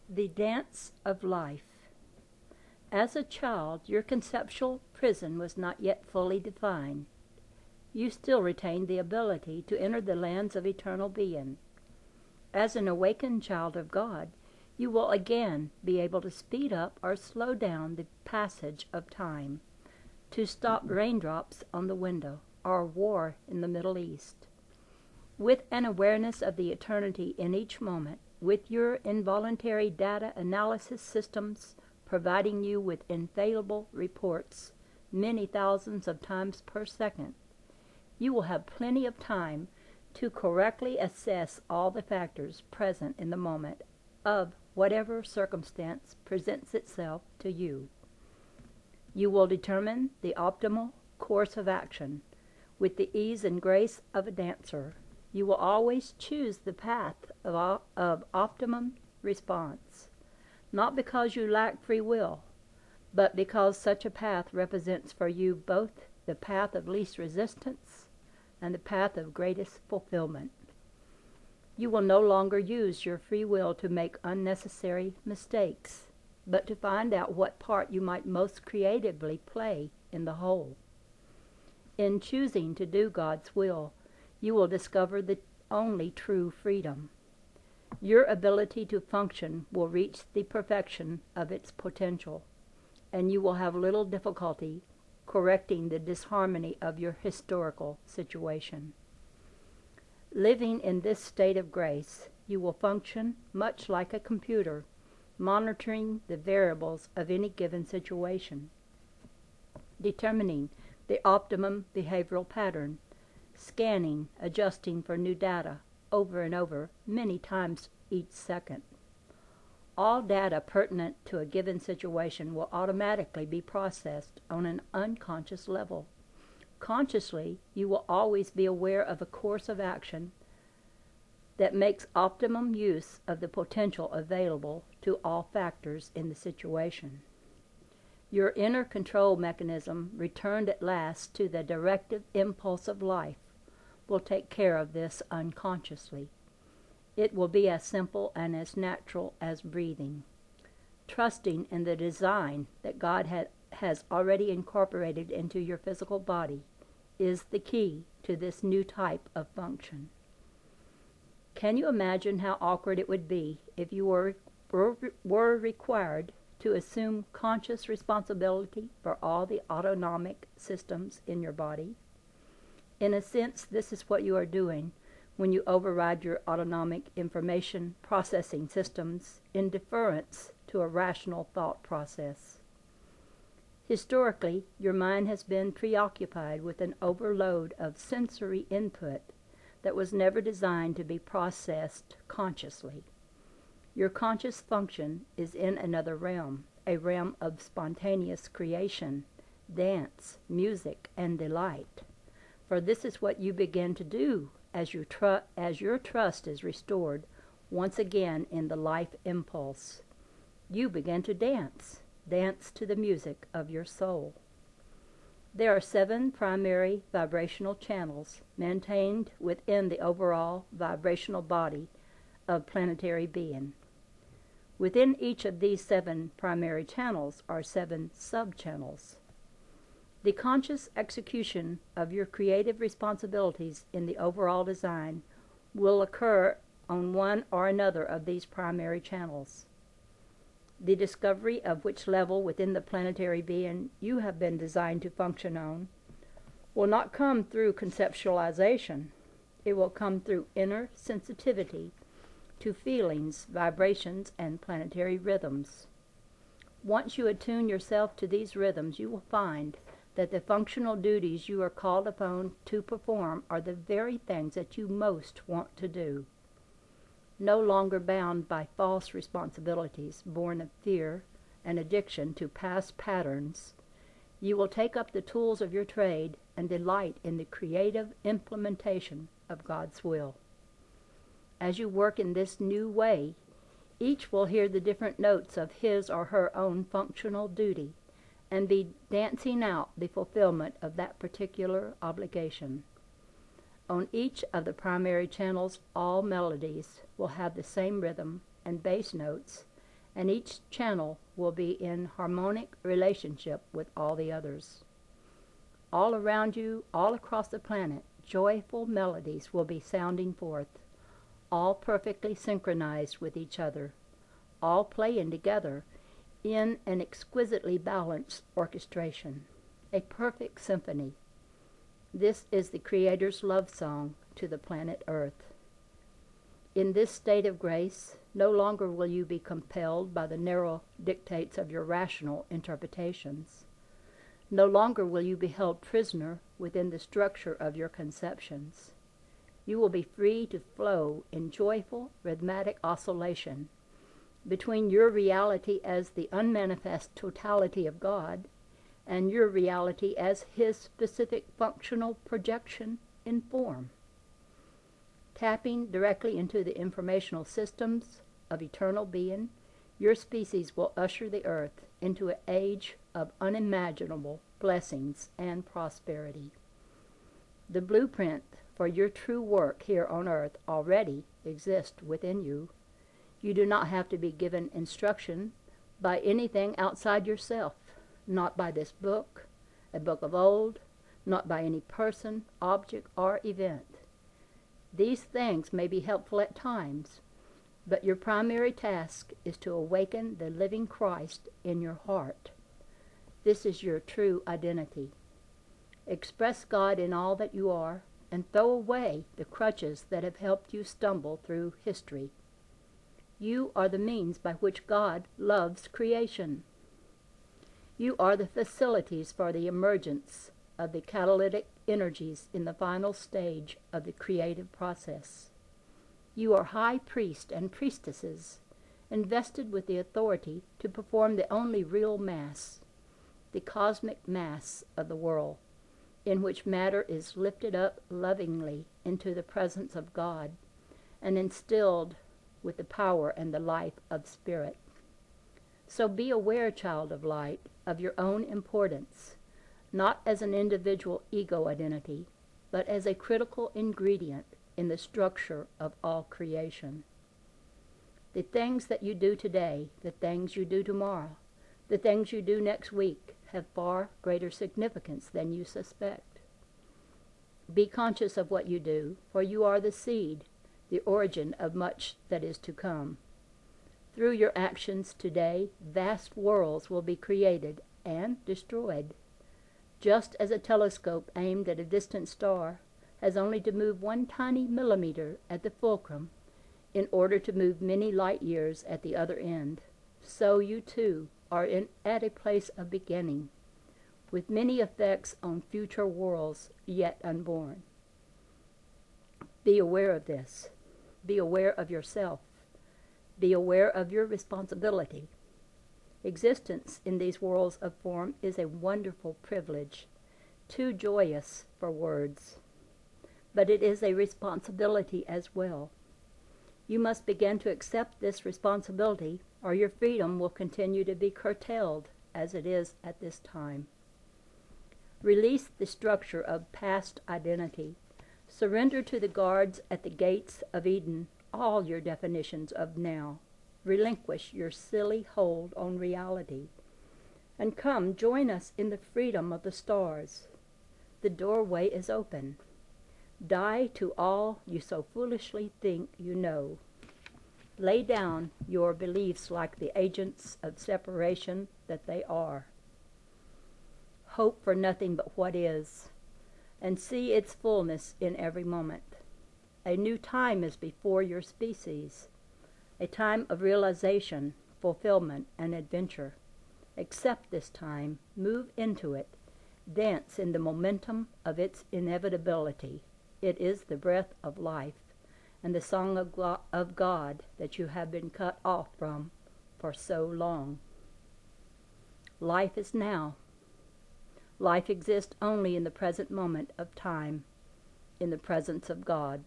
The dance of life. As a child, your conceptual prison was not yet fully defined. You still retained the ability to enter the lands of eternal being. As an awakened child of God, you will again be able to speed up or slow down the passage of time, to stop raindrops on the window or war in the Middle East. With an awareness of the eternity in each moment, with your involuntary data analysis systems providing you with infallible reports many thousands of times per second, you will have plenty of time to correctly assess all the factors present in the moment of whatever circumstance presents itself to you. You will determine the optimal course of action with the ease and grace of a dancer. You will always choose the path of optimum response, not because you lack free will, but because such a path represents for you both the path of least resistance and the path of greatest fulfillment. You will no longer use your free will to make unnecessary mistakes, but to find out what part you might most creatively play in the whole. In choosing to do God's will, you will discover the only true freedom. Your ability to function will reach the perfection of its potential, and you will have little difficulty correcting the disharmony of your historical situation. Living in this state of grace, you will function much like a computer, monitoring the variables of any given situation, determining the optimum behavioral pattern, scanning, adjusting for new data over and over, many times each second. All data pertinent to a given situation will automatically be processed on an unconscious level. Consciously, you will always be aware of a course of action that makes optimum use of the potential available to all factors in the situation. Your inner control mechanism, returned at last to the directive impulse of life, will take care of this unconsciously. It will be as simple and as natural as breathing. Trusting in the design that God has already incorporated into your physical body is the key to this new type of function. Can you imagine how awkward it would be if you were required to assume conscious responsibility for all the autonomic systems in your body? In a sense, this is what you are doing when you override your autonomic information processing systems in deference to a rational thought process. Historically, your mind has been preoccupied with an overload of sensory input that was never designed to be processed consciously. Your conscious function is in another realm, a realm of spontaneous creation, dance, music, and delight. For this is what you begin to do as your trust is restored once again in the life impulse. You begin to dance to the music of your soul. There are 7 primary vibrational channels maintained within the overall vibrational body of planetary being. Within each of these 7 primary channels are 7 sub-channels. The conscious execution of your creative responsibilities in the overall design will occur on one or another of these primary channels. The discovery of which level within the planetary being you have been designed to function on will not come through conceptualization. It will come through inner sensitivity to feelings, vibrations, and planetary rhythms. Once you attune yourself to these rhythms, you will find that the functional duties you are called upon to perform are the very things that you most want to do. No longer bound by false responsibilities born of fear and addiction to past patterns, you will take up the tools of your trade and delight in the creative implementation of God's will. As you work in this new way, each will hear the different notes of his or her own functional duty and be dancing out the fulfillment of that particular obligation. On each of the primary channels, all melodies will have the same rhythm and bass notes and each channel will be in harmonic relationship with all the others. All around you, all across the planet, joyful melodies will be sounding forth, all perfectly synchronized with each other, all playing together in an exquisitely balanced orchestration, a perfect symphony. This is the Creator's love song to the planet Earth. In this state of grace, no longer will you be compelled by the narrow dictates of your rational interpretations. No longer will you be held prisoner within the structure of your conceptions. You will be free to flow in joyful, rhythmic oscillation between your reality as the unmanifest totality of God and your reality as His specific functional projection in form. Tapping directly into the informational systems of eternal being, your species will usher the earth into an age of unimaginable blessings and prosperity. The blueprint for your true work here on earth already exists within you. You do not have to be given instruction by anything outside yourself, not by this book, a book of old, not by any person, object, or event. These things may be helpful at times, but your primary task is to awaken the living Christ in your heart. This is your true identity. Express God in all that you are, and throw away the crutches that have helped you stumble through history. You are the means by which God loves creation. You are the facilities for the emergence of the catalytic energies in the final stage of the creative process. You are high priests and priestesses, invested with the authority to perform the only real Mass, the cosmic Mass of the world, in which matter is lifted up lovingly into the presence of God and instilled with the power and the life of Spirit. So be aware, child of light, of your own importance, not as an individual ego identity, but as a critical ingredient in the structure of all creation. The things that you do today, the things you do tomorrow, the things you do next week have far greater significance than you suspect. Be conscious of what you do, for you are the seed, the origin of much that is to come. Through your actions today, vast worlds will be created and destroyed. Just as a telescope aimed at a distant star has only to move 1 tiny millimeter at the fulcrum in order to move many light years at the other end, so you too are at a place of beginning, with many effects on future worlds yet unborn. Be aware of this. Be aware of yourself. Be aware of your responsibility. Existence in these worlds of form is a wonderful privilege, too joyous for words. But it is a responsibility as well. You must begin to accept this responsibility, or your freedom will continue to be curtailed as it is at this time. Release the structure of past identity. Surrender to the guards at the gates of Eden all your definitions of now. Relinquish your silly hold on reality. And come, join us in the freedom of the stars. The doorway is open. Die to all you so foolishly think you know. Lay down your beliefs like the agents of separation that they are. Hope for nothing but what is, and see its fullness in every moment. A new time is before your species, a time of realization, fulfillment, and adventure. Accept this time, move into it, dance in the momentum of its inevitability. It is the breath of life and the song of God that you have been cut off from for so long. Life is now. Life exists only in the present moment of time, in the presence of God.